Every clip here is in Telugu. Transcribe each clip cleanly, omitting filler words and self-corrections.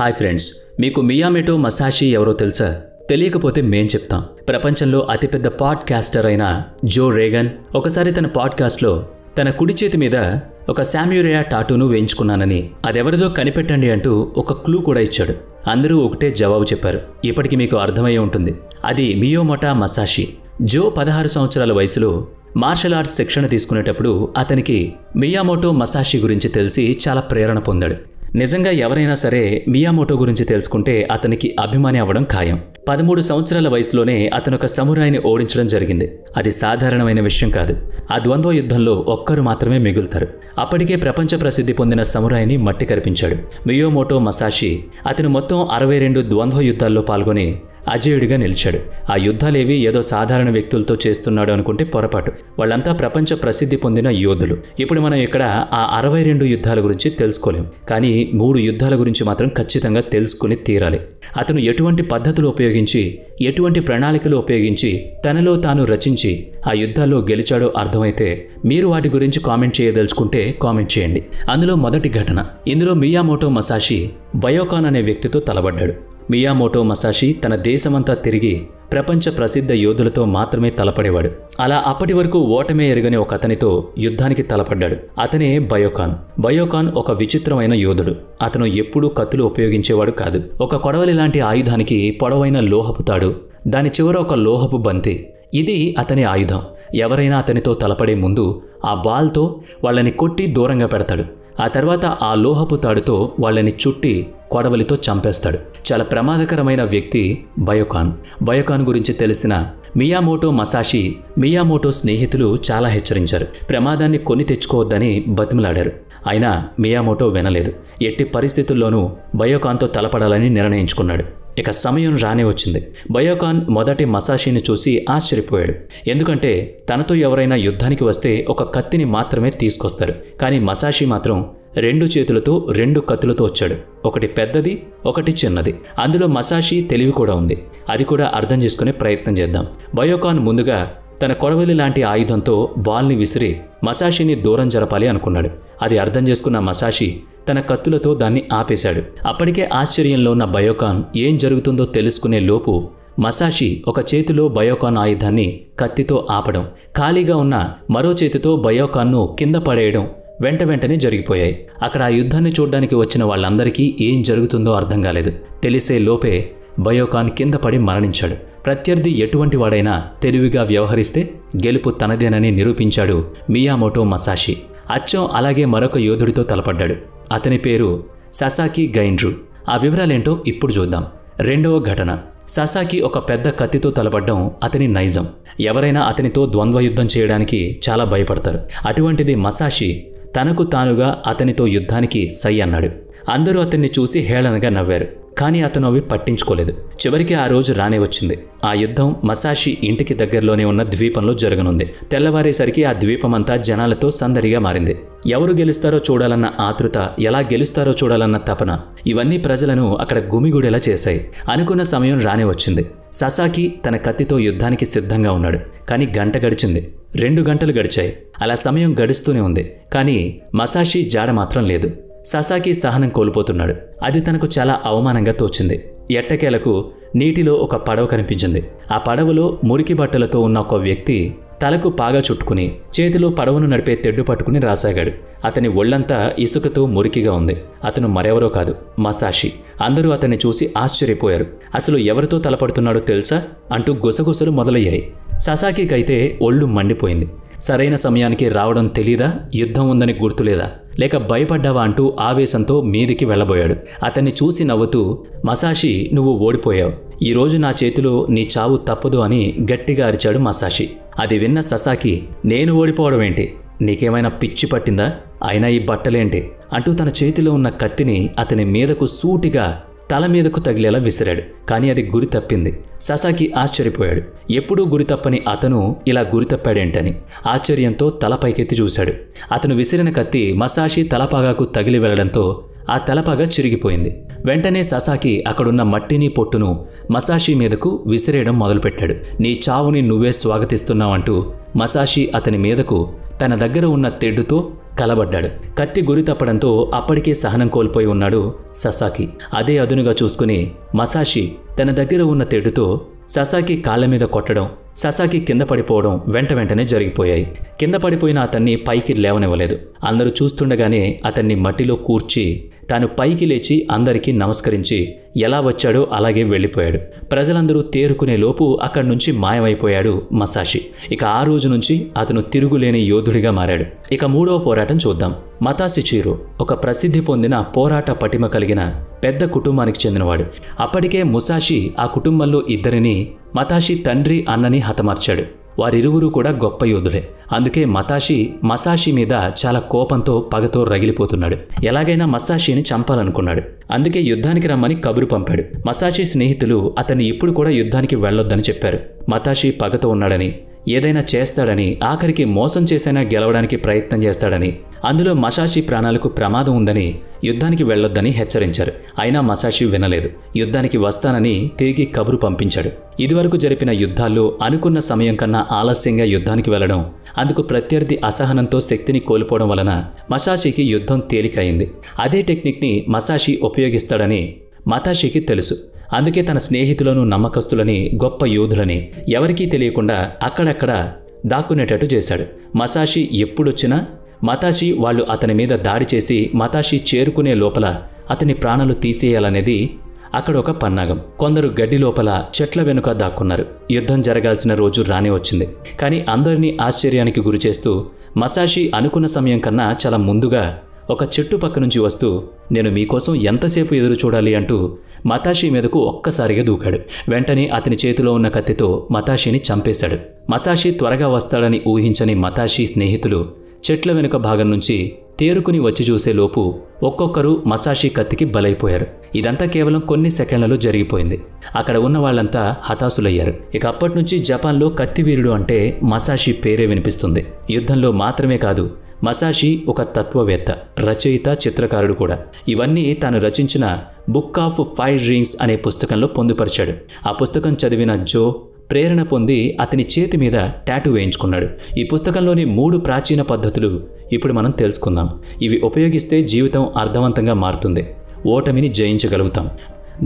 హాయ్ ఫ్రెండ్స్, మీకు మియామోటో మసాషి ఎవరో తెలుసా? తెలియకపోతే మేం చెప్తాం. ప్రపంచంలో అతిపెద్ద పాడ్కాస్టర్ అయిన జో రేగన్ ఒకసారి తన పాడ్కాస్ట్లో తన కుడి చేతి మీద ఒక సామ్యురియా టాటూను వేయించుకున్నానని, అదెవరిదో కనిపెట్టండి అంటూ ఒక క్లూ కూడా ఇచ్చాడు. అందరూ ఒకటే జవాబు చెప్పారు. ఇప్పటికి మీకు అర్థమయ్యే ఉంటుంది, అది మియామోటో మసాషి. జో 16 సంవత్సరాల వయసులో మార్షల్ ఆర్ట్స్ శిక్షణ తీసుకునేటప్పుడు అతనికి మియామోటో మసాషి గురించి తెలిసి చాలా ప్రేరణ పొందాడు. నిజంగా ఎవరైనా సరే మియామోటో గురించి తెలుసుకుంటే అతనికి అభిమాని అవ్వడం ఖాయం. 13 సంవత్సరాల వయసులోనే అతను ఒక సమురాయిని ఓడించడం జరిగింది. అది సాధారణమైన విషయం కాదు. ఆ ద్వంద్వ యుద్ధంలో ఒక్కరు మాత్రమే మిగులుతారు. అప్పటికే ప్రపంచ ప్రసిద్ధి పొందిన సమురాయిని మట్టి కరిపించాడు మియామోటో మసాషి. అతను మొత్తం 62 ద్వంద్వ యుద్ధాల్లో పాల్గొని అజేయుడిగా నిలిచాడు. ఆ యుద్ధాలేవి ఏదో సాధారణ వ్యక్తులతో చేస్తున్నాడు అనుకుంటే పొరపాటు. వాళ్ళంతా ప్రపంచ ప్రసిద్ధి పొందిన యోధులు. ఇప్పుడు మనం ఇక్కడ ఆ 62 యుద్ధాల గురించి తెలుసుకోలేం, కానీ 3 యుద్ధాల గురించి మాత్రం ఖచ్చితంగా తెలుసుకుని తీరాలి. అతను ఎటువంటి పద్ధతులు ఉపయోగించి, ఎటువంటి ప్రణాళికలు ఉపయోగించి తనలో తాను రచించి ఆ యుద్ధాల్లో గెలిచాడో అర్థమైతే మీరు వాటి గురించి కామెంట్ చేయదలుచుకుంటే కామెంట్ చేయండి. అందులో మొదటి ఘటన. ఇందులో మియామోటో మసాషి బయోకాన్ అనే వ్యక్తితో తలబడ్డాడు. మియామోటో మసాషి తన దేశమంతా తిరిగి ప్రపంచ ప్రసిద్ధ యోధులతో మాత్రమే తలపడేవాడు. అలా అప్పటి వరకు ఓటమే ఎరుగని ఒక అతనితో యుద్ధానికి తలపడ్డాడు. అతనే బయోకాన్. బయోకాన్ ఒక విచిత్రమైన యోధుడు. అతను ఎప్పుడూ కత్తులు ఉపయోగించేవాడు కాదు. ఒక కొడవలి లాంటి ఆయుధానికి పొడవైన లోహపు తాడు, దాని చివర ఒక లోహపు బంతి. ఇది అతని ఆయుధం. ఎవరైనా అతనితో తలపడే ముందు ఆ బాల్తో వాళ్ళని కొట్టి దూరంగా పెడతాడు. ఆ తర్వాత ఆ లోహపు తాడుతో వాళ్ళని చుట్టి కొడవలితో చంపేస్తాడు. చాలా ప్రమాదకరమైన వ్యక్తి బయోకాన్. బయోకాన్ గురించి తెలిసిన మియామోటో మసాషి మియామోటో స్నేహితులు చాలా హెచ్చరించారు. ప్రమాదాన్ని కొని తెచ్చుకోవద్దని బతిమలాడారు. అయినా మియామోటో వినలేదు. ఎట్టి పరిస్థితుల్లోనూ బయోకాన్తో తలపడాలని నిర్ణయించుకున్నాడు. ఇక సమయం రానే వచ్చింది. బయోకాన్ మొదటి మసాషిని చూసి ఆశ్చర్యపోయాడు. ఎందుకంటే తనతో ఎవరైనా యుద్ధానికి వస్తే ఒక కత్తిని మాత్రమే తీసుకొస్తారు. కానీ మసాషి మాత్రం 2 చేతులతో 2 కత్తులతో వచ్చాడు. ఒకటి పెద్దది, ఒకటి చిన్నది. అందులో మసాషి తెలివి కూడా ఉంది. అది కూడా అర్థం చేసుకునే ప్రయత్నం చేద్దాం. బయోకాన్ ముందుగా తన కొడవలి లాంటి ఆయుధంతో బాల్ని విసిరి మసాషిని దూరం జరపాలి అనుకున్నాడు. అది అర్థం చేసుకున్న మసాషి తన కత్తులతో దాన్ని ఆపేశాడు. అప్పటికే ఆశ్చర్యంలో ఉన్న బయోకాన్ ఏం జరుగుతుందో తెలుసుకునే లోపు మసాషి ఒక చేతిలో బయోకాన్ ఆయుధాన్ని కత్తితో ఆపడం, ఖాళీగా ఉన్న మరో చేతితో బయోకాన్ను కింద పడేయడం వెంటనే జరిగిపోయాయి. అక్కడ ఆ యుద్ధాన్ని చూడ్డానికి వచ్చిన వాళ్ళందరికీ ఏం జరుగుతుందో అర్థం కాలేదు. తెలిసే లోపే బయోకాన్ కింద పడి మరణించాడు. ప్రత్యర్థి ఎటువంటి వాడైనా తెలివిగా వ్యవహరిస్తే గెలుపు తనదేనని నిరూపించాడు మియామోటో మసాషి. అచ్చం అలాగే మరొక యోధుడితో తలపడ్డాడు. అతని పేరు ససాకి గైండ్రు. ఆ వివరాలేంటో ఇప్పుడు చూద్దాం. రెండవ ఘటన. ససాకి ఒక పెద్ద కత్తితో తలపడ్డం అతని నైజం. ఎవరైనా అతనితో ద్వంద్వ యుద్ధం చేయడానికి చాలా భయపడతారు. అటువంటిది మసాషి తనకు తానుగా అతనితో యుద్ధానికి సై అన్నాడు. అందరూ అతన్ని చూసి హేళనగా నవ్వారు. కానీ అతను అవి పట్టించుకోలేదు. చివరికి ఆ రోజు రానే వచ్చింది. ఆ యుద్ధం మసాషి ఇంటికి దగ్గరలోనే ఉన్న ద్వీపంలో జరగనుంది. తెల్లవారేసరికి ఆ ద్వీపమంతా జనాలతో సందడిగా మారింది. ఎవరు గెలుస్తారో చూడాలన్న ఆతృత, ఎలా గెలుస్తారో చూడాలన్న తపన, ఇవన్నీ ప్రజలను అక్కడ గుమిగూడేలా చేశాయి. అనుకున్న సమయం రానే వచ్చింది. ససాకి తన కత్తితో యుద్ధానికి సిద్ధంగా ఉన్నాడు. కానీ గంట గడిచింది. 2 గంటలు గడిచాయి. అలా సమయం గడుస్తూనే ఉంది. కానీ మసాషి జాడ మాత్రం లేదు. ససాకి సహనం కోల్పోతున్నాడు. అది తనకు చాలా అవమానంగా తోచింది. ఎట్టకేలకు నీటిలో ఒక పడవ కనిపించింది. ఆ పడవలో మురికి బట్టలతో ఉన్న ఒక వ్యక్తి తలకు పాగా చుట్టుకుని చేతిలో పడవను నడిపే తెడ్డు పట్టుకుని రాసాగాడు. అతని ఒళ్లంతా ఇసుకతో మురికిగా ఉంది. అతను మరెవరో కాదు, మసాషి. అందరూ అతన్ని చూసి ఆశ్చర్యపోయారు. అసలు ఎవరితో తలపడుతున్నాడో తెలుసా అంటూ గుసగుసలు మొదలయ్యాయి. ససాకికైతే ఒళ్ళు మండిపోయింది. సరైన సమయానికి రావడం తెలీదా? యుద్ధం ఉందని గుర్తులేదా? లేక భయపడ్డావా అంటూ ఆవేశంతో మీదికి వెళ్ళబోయాడు. అతన్ని చూసి నవ్వుతూ, మసాషి, నువ్వు ఓడిపోయావు. ఈరోజు నా చేతిలో నీ చావు తప్పదు అని గట్టిగా అరిచాడు మసాషి. అది విన్న ససాకి, నేను ఓడిపోవడం ఏంటి? నీకేమైనా పిచ్చి పట్టిందా? అయినా ఈ బట్టలేంటి అంటూ తన చేతిలో ఉన్న కత్తిని అతని మీదకు సూటిగా తల మీదకు తగిలేలా విసిరాడు. కానీ అది గురి తప్పింది. ససాకి ఆశ్చర్యపోయాడు. ఎప్పుడూ గురి తప్పని అతను ఇలా గురి తప్పాడేంటని ఆశ్చర్యంతో తల పైకెత్తి చూశాడు. అతను విసిరిన కత్తి మసాషి తలపాగాకు తగిలి వెళ్లడంతో ఆ తలపాగా చిరిగిపోయింది. వెంటనే ససాకి అక్కడున్న మట్టిని పొట్టును మసాషి మీదకు విసిరేయడం మొదలుపెట్టాడు. నీ చావుని నువ్వే స్వాగతిస్తున్నావంటూ మసాషి అతని మీదకు తన దగ్గర ఉన్న తెడ్డుతో కలబడ్డాడు. కత్తి గురి తప్పడంతో అప్పటికే సహనం కోల్పోయి ఉన్నాడు ససాకి. అదే అదునుగా చూసుకుని మసాషి తన దగ్గర ఉన్న తెడ్డుతో ససాకి కాళ్ల మీద కొట్టడం, ససాకి కింద పడిపోవడం వెంటనే జరిగిపోయాయి. కింద పడిపోయిన అతన్ని పైకి లేవనివ్వలేదు. అందరూ చూస్తుండగానే అతన్ని మట్టిలో కూర్చి తాను పైకి లేచి అందరికీ నమస్కరించి ఎలా వచ్చాడో అలాగే వెళ్ళిపోయాడు. ప్రజలందరూ తేరుకునే లోపు అక్కడి నుంచి మాయమైపోయాడు మసాషి. ఇక ఆ రోజు నుంచి అతను తిరుగులేని యోధుడిగా మారాడు. ఇక మూడవ పోరాటం చూద్దాం. మతాసిచిరో ఒక ప్రసిద్ధి పొందిన పోరాట పటిమ కలిగిన పెద్ద కుటుంబానికి చెందినవాడు. అప్పటికే ముసాషి ఆ కుటుంబంలో ఇద్దరిని మతాషి తండ్రి అన్నని హతమార్చాడు. వారిరువురు కూడా గొప్ప యోధులే. అందుకే మసాషి మీద చాలా కోపంతో పగతో రగిలిపోతున్నాడు. ఎలాగైనా మసాషిని చంపాలనుకున్నాడు. అందుకే యుద్ధానికి రమ్మని కబురు పంపాడు. మసాషి స్నేహితులు అతన్ని ఇప్పుడు కూడా యుద్ధానికి వెళ్ళొద్దని చెప్పారు. మతాషి పగతో ఉన్నాడని, ఏదైనా చేస్తాడని, ఆఖరికి మోసం చేసైనా గెలవడానికి ప్రయత్నం చేస్తాడని, అందులో మసాషి ప్రాణాలకు ప్రమాదం ఉందని యుద్ధానికి వెళ్ళొద్దని హెచ్చరించారు. అయినా మసాషి వినలేదు. యుద్ధానికి వస్తానని తిరిగి కబురు పంపించాడు. ఇదివరకు జరిపిన యుద్ధాల్లో అనుకున్న సమయం కన్నా ఆలస్యంగా యుద్ధానికి వెళ్లడం, అందుకు ప్రత్యర్థి అసహనంతో శక్తిని కోల్పోవడం వలన మసాషికి యుద్ధం తేలికయింది. అదే టెక్నిక్ని మసాషి ఉపయోగిస్తాడని మతాషికి తెలుసు. అందుకే తన స్నేహితులను, నమ్మకస్తులని, గొప్ప యోధులని ఎవరికీ తెలియకుండా అక్కడక్కడ దాక్కునేటట్టు చేశాడు. మసాషి ఎప్పుడొచ్చినా మతాషి వాళ్ళు అతని మీద దాడి చేసి మతాషి చేరుకునే లోపల అతని ప్రాణాలు తీసేయాలనేది అక్కడ ఒక పన్నాగం. కొందరు గడ్డి లోపల చెట్ల వెనుక దాక్కున్నారు. యుద్ధం జరగాల్సిన రోజు రానే వచ్చింది. కానీ అందరినీ ఆశ్చర్యానికి గురిచేస్తూ మసాషి అనుకున్న సమయం కన్నా చాలా ముందుగా ఒక చెట్టు పక్క నుంచి వస్తూ నేను మీకోసం ఎంతసేపు ఎదురు చూడాలి అంటూ మతాషి మీదకు ఒక్కసారిగా దూకాడు. వెంటనే అతని చేతిలో ఉన్న కత్తితో మతాషిని చంపేశాడు. మసాషి త్వరగా వస్తాడని ఊహించని మతాషి స్నేహితులు చెట్ల వెనుక భాగం నుంచి తేరుకుని వచ్చి చూసేలోపు ఒక్కొక్కరు మసాషి కత్తికి బలైపోయారు. ఇదంతా కేవలం కొన్ని సెకండ్లలో జరిగిపోయింది. అక్కడ ఉన్న వాళ్ళంతా హతాశులయ్యారు. ఇక అప్పటి నుంచి జపాన్లో కత్తివీరుడు అంటే మసాషి పేరే వినిపిస్తుంది. యుద్ధంలో మాత్రమే కాదు, మసాషి ఒక తత్వవేత్త, రచయిత, చిత్రకారుడు కూడా. ఇవన్నీ తాను రచించిన బుక్ ఆఫ్ 5 రింగ్స్ అనే పుస్తకంలో పొందుపరిచాడు. ఆ పుస్తకం చదివిన జో ప్రేరణ పొంది అతని చేతి మీద టాటూ వేయించుకున్నాడు. ఈ పుస్తకంలోని 3 ప్రాచీన పద్ధతులు ఇప్పుడు మనం తెలుసుకుందాం. ఇవి ఉపయోగిస్తే జీవితం అర్థవంతంగా మారుతుంది. ఓటమిని జయించగలుగుతాం.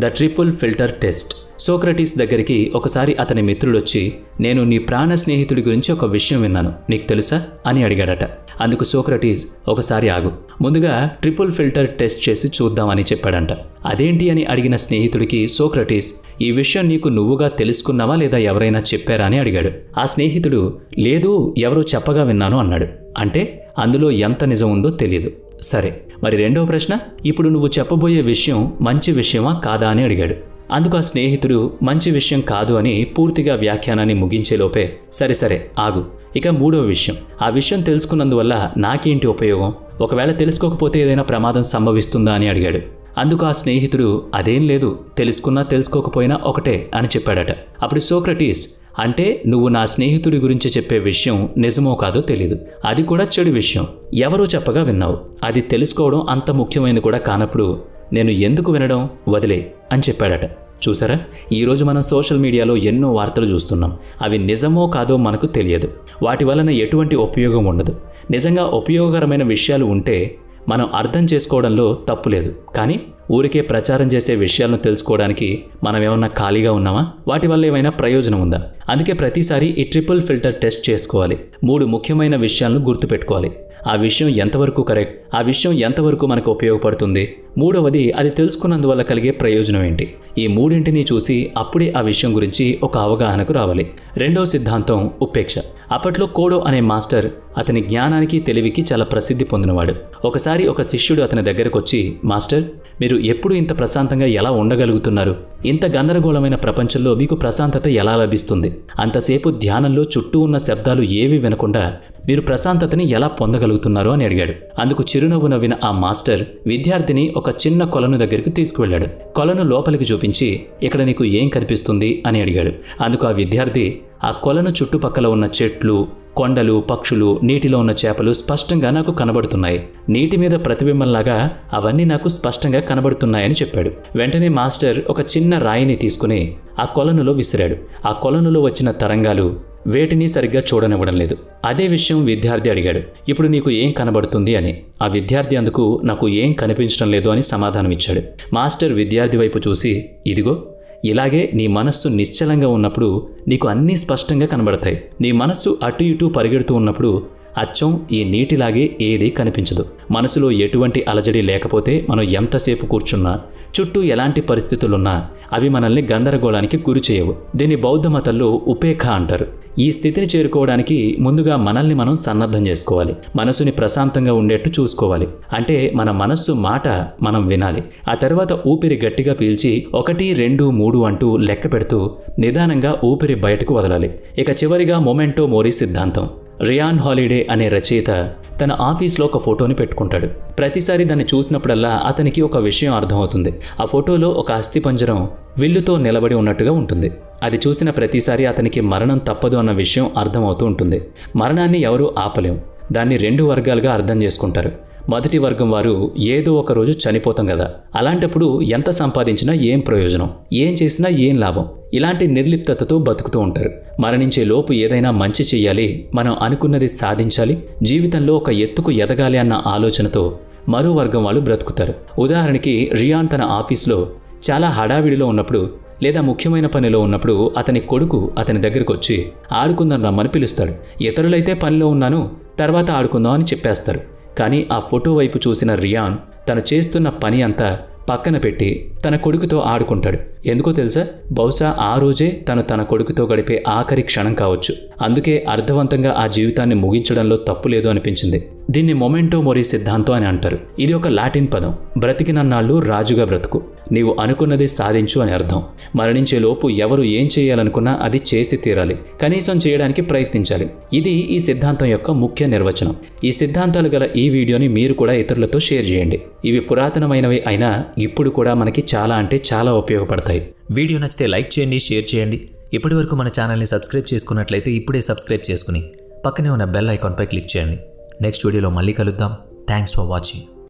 The triple filter test. Socrates దగ్గరికి ఒకసారి అతని మిత్రుడొచ్చి నేను నీ ప్రాణ స్నేహితుడి గురించి ఒక విషయం విన్నాను, నీకు తెలుసా అని అడిగాడట. అందుకు సోక్రటీస్ ఒకసారి ఆగు, ముందుగా ట్రిపుల్ ఫిల్టర్ టెస్ట్ చేసి చూద్దామని చెప్పాడంట. అదేంటి అని అడిగిన స్నేహితుడికి సోక్రటీస్ ఈ విషయం నీకు నువ్వుగా తెలుసుకున్నావా లేదా ఎవరైనా చెప్పారా అని అడిగాడు. ఆ స్నేహితుడు లేదు, ఎవరో చెప్పగా విన్నాను అన్నాడు. అంటే అందులో ఎంత నిజం ఉందో తెలియదు. సరే, మరి రెండో ప్రశ్న, ఇప్పుడు నువ్వు చెప్పబోయే విషయం మంచి విషయమా కాదా అని అడిగాడు. అందుకు ఆ స్నేహితుడు మంచి విషయం కాదు అని పూర్తిగా వ్యాఖ్యానాన్ని ముగించేలోపే సరే ఆగు, ఇక మూడో విషయం, ఆ విషయం తెలుసుకున్నందువల్ల నాకేంటి ఉపయోగం, ఒకవేళ తెలుసుకోకపోతే ఏదైనా ప్రమాదం సంభవిస్తుందా అని అడిగాడు. అందుకు ఆ స్నేహితుడు అదేం లేదు, తెలుసుకున్నా తెలుసుకోకపోయినా ఒకటే అని చెప్పాడట. అప్పుడు సోక్రటీస్ అంటే నువ్వు నా స్నేహితుడి గురించి చెప్పే విషయం నిజమో కాదో తెలీదు, అది కూడా చెడు విషయం, ఎవరో చెప్పగా విన్నావు, అది తెలుసుకోవడం అంత ముఖ్యమైనది కూడా కానప్పుడు నేను ఎందుకు వినడం, వదిలే అని చెప్పాడట. చూసారా, ఈరోజు మనం సోషల్ మీడియాలో ఎన్నో వార్తలు చూస్తున్నాం. అవి నిజమో కాదో మనకు తెలియదు. వాటి వలన ఎటువంటి ఉపయోగం ఉండదు. నిజంగా ఉపయోగకరమైన విషయాలు ఉంటే మనం అర్థం చేసుకోవడంలో తప్పు లేదు. కానీ ఊరికే ప్రచారం చేసే విషయాలను తెలుసుకోవడానికి మనం ఏమన్నా ఖాళీగా ఉన్నామా? వాటి వల్ల ఏమైనా ప్రయోజనం ఉందా? అందుకే ప్రతిసారి ఈ ట్రిపుల్ ఫిల్టర్ టెస్ట్ చేసుకోవాలి. 3 ముఖ్యమైన విషయాలను గుర్తుపెట్టుకోవాలి. ఆ విషయం ఎంతవరకు కరెక్ట్, ఆ విషయం ఎంతవరకు మనకు ఉపయోగపడుతుంది, మూడవది అది తెలుసుకున్నందువల్ల కలిగే ప్రయోజనం ఏంటి. ఈ 3ంటిని చూసి అప్పుడే ఆ విషయం గురించి ఒక అవగాహనకు రావాలి. రెండో సిద్ధాంతం ఉపేక్ష. అప్పట్లో కోడో అనే మాస్టర్ అతని జ్ఞానానికి, తెలివికి చాలా ప్రసిద్ధి పొందినవాడు. ఒకసారి ఒక శిష్యుడు అతని దగ్గరకు వచ్చి, మాస్టర్, మీరు ఎప్పుడు ఇంత ప్రశాంతంగా ఎలా ఉండగలుగుతున్నారు? ఇంత గందరగోళమైన ప్రపంచంలో మీకు ప్రశాంతత ఎలా లభిస్తుంది? అంతసేపు ధ్యానంలో చుట్టూ ఉన్న శబ్దాలు ఏవి వినకుండా మీరు ప్రశాంతతని ఎలా పొందగలుగుతున్నారు అని అడిగాడు. అందుకు చిరునవ్వు నవ్విన ఆ మాస్టర్ విద్యార్థిని ఒక చిన్న కొలను దగ్గరికి తీసుకువెళ్ళాడు. కొలను లోపలికి చూపించి ఇక్కడ నీకు ఏం కనిపిస్తుంది అని అడిగాడు. అందుకు ఆ విద్యార్థి ఆ కొలను చుట్టుపక్కల ఉన్న చెట్లు, కొండలు, పక్షులు, నీటిలో ఉన్న చేపలు స్పష్టంగా నాకు కనబడుతున్నాయి, నీటి మీద ప్రతిబింబంలాగా అవన్నీ నాకు స్పష్టంగా కనబడుతున్నాయని చెప్పాడు. వెంటనే మాస్టర్ ఒక చిన్న రాయిని తీసుకుని ఆ కొలనులో విసిరాడు. ఆ కొలనులో వచ్చిన తరంగాలు వేటిని సరిగ్గా చూడనివ్వడం లేదు. అదే విషయం విద్యార్థి అడిగాడు, ఇప్పుడు నీకు ఏం కనబడుతుంది అని. ఆ విద్యార్థి అందుకు నాకు ఏం కనిపించడం లేదు అని సమాధానం ఇచ్చాడు. మాస్టర్ విద్యార్థి వైపు చూసి, ఇదిగో ఇలాగే నీ మనస్సు నిశ్చలంగా ఉన్నప్పుడు నీకు అన్నీ స్పష్టంగా కనబడతాయి. నీ మనస్సు అటు ఇటు పరిగెడుతూ ఉన్నప్పుడు అచ్చం ఈ నీటిలాగే ఏదీ కనిపించదు. మనసులో ఎటువంటి అలజడి లేకపోతే మనం ఎంతసేపు కూర్చున్నా, చుట్టూ ఎలాంటి పరిస్థితులున్నా అవి మనల్ని గందరగోళానికి గురి చేయవు. దీన్ని బౌద్ధ మతంలో ఉపేక్ష అంటారు. ఈ స్థితిని చేరుకోవడానికి ముందుగా మనల్ని మనం సన్నద్ధం చేసుకోవాలి. మనసుని ప్రశాంతంగా ఉండేట్టు చూసుకోవాలి. అంటే మన మనస్సు మాట మనం వినాలి. ఆ తర్వాత ఊపిరి గట్టిగా పీల్చి 1, 2, 3 అంటూ లెక్క పెడుతూ నిదానంగా ఊపిరి బయటకు వదలాలి. ఇక చివరిగా మొమెంటో మోరీ సిద్ధాంతం. రియాన్ హాలిడే అనే రచయిత తన ఆఫీస్లో ఒక ఫోటోని పెట్టుకుంటాడు. ప్రతిసారి దాన్ని చూసినప్పుడల్లా అతనికి ఒక విషయం అర్థమవుతుంది. ఆ ఫోటోలో ఒక అస్థిపంజరం విల్లుతో నిలబడి ఉన్నట్టుగా ఉంటుంది. అది చూసిన ప్రతిసారి అతనికి మరణం తప్పదు అన్న విషయం అర్థమవుతూ ఉంటుంది. మరణాన్ని ఎవరూ ఆపలేం. దాన్ని 2 వర్గాలుగా అర్థం చేసుకుంటారు. మొదటి వర్గం వారు ఏదో ఒక రోజు చనిపోతాం కదా, అలాంటప్పుడు ఎంత సంపాదించినా ఏం ప్రయోజనం, ఏం చేసినా ఏం లాభం, ఇలాంటి నిర్లిప్తతతో బతుకుతూ ఉంటారు. మరణించే లోపు ఏదైనా మంచి చెయ్యాలి, మనం అనుకున్నది సాధించాలి, జీవితంలో ఒక ఎత్తుకు ఎదగాలి అన్న ఆలోచనతో మరో వర్గం వాళ్ళు బ్రతుకుతారు. ఉదాహరణకి రియాన్ తన ఆఫీస్లో చాలా హడావిడిలో ఉన్నప్పుడు లేదా ముఖ్యమైన పనిలో ఉన్నప్పుడు అతని కొడుకు అతని దగ్గరకు వచ్చి ఆడుకుందాం రమ్మని పిలుస్తాడు. ఇతరులైతే పనిలో ఉన్నాను, తర్వాత ఆడుకుందాం అని చెప్పేస్తారు. కానీ ఆ ఫోటో వైపు చూసిన రియాన్ తను చేస్తున్న పని అంతా పక్కన పెట్టి తన కొడుకుతో ఆడుకుంటాడు. ఎందుకో తెలుసా? బహుశా ఆ రోజే తన కొడుకుతో గడిపే ఆఖరి క్షణం కావచ్చు. అందుకే అర్థవంతంగా ఆ జీవితాన్ని ముగించడంలో తప్పు లేదు అనిపించింది. దీన్ని మొమెంటో మోరీ సిద్ధాంతం అని అంటారు. ఇది ఒక లాటిన్ పదం. బ్రతికినన్నాళ్ళు రాజుగా బ్రతుకు, నీవు అనుకున్నది సాధించు అని అర్థం. మరణించే లోపు ఎవరు ఏం చేయాలనుకున్నా అది చేసి తీరాలి, కనీసం చేయడానికి ప్రయత్నించాలి. ఇది ఈ సిద్ధాంతం యొక్క ముఖ్య నిర్వచనం. ఈ సిద్ధాంతాలు గల ఈ వీడియోని మీరు కూడా ఇతరులతో షేర్ చేయండి. ఇవి పురాతనమైనవి అయినా ఇప్పుడు కూడా మనకి చాలా అంటే చాలా ఉపయోగపడతాయి. వీడియో నచ్చితే లైక్ చేయండి, షేర్ చేయండి. ఇప్పటివరకు మన ఛానల్ని సబ్స్క్రైబ్ చేసుకున్నట్లయితే ఇప్పుడే సబ్స్క్రైబ్ చేసుకుని పక్కనే ఉన్న బెల్ ఐకాన్పై క్లిక్ చేయండి. నెక్స్ట్ వీడియోలో మళ్ళీ కలుద్దాం. Thanks for watching.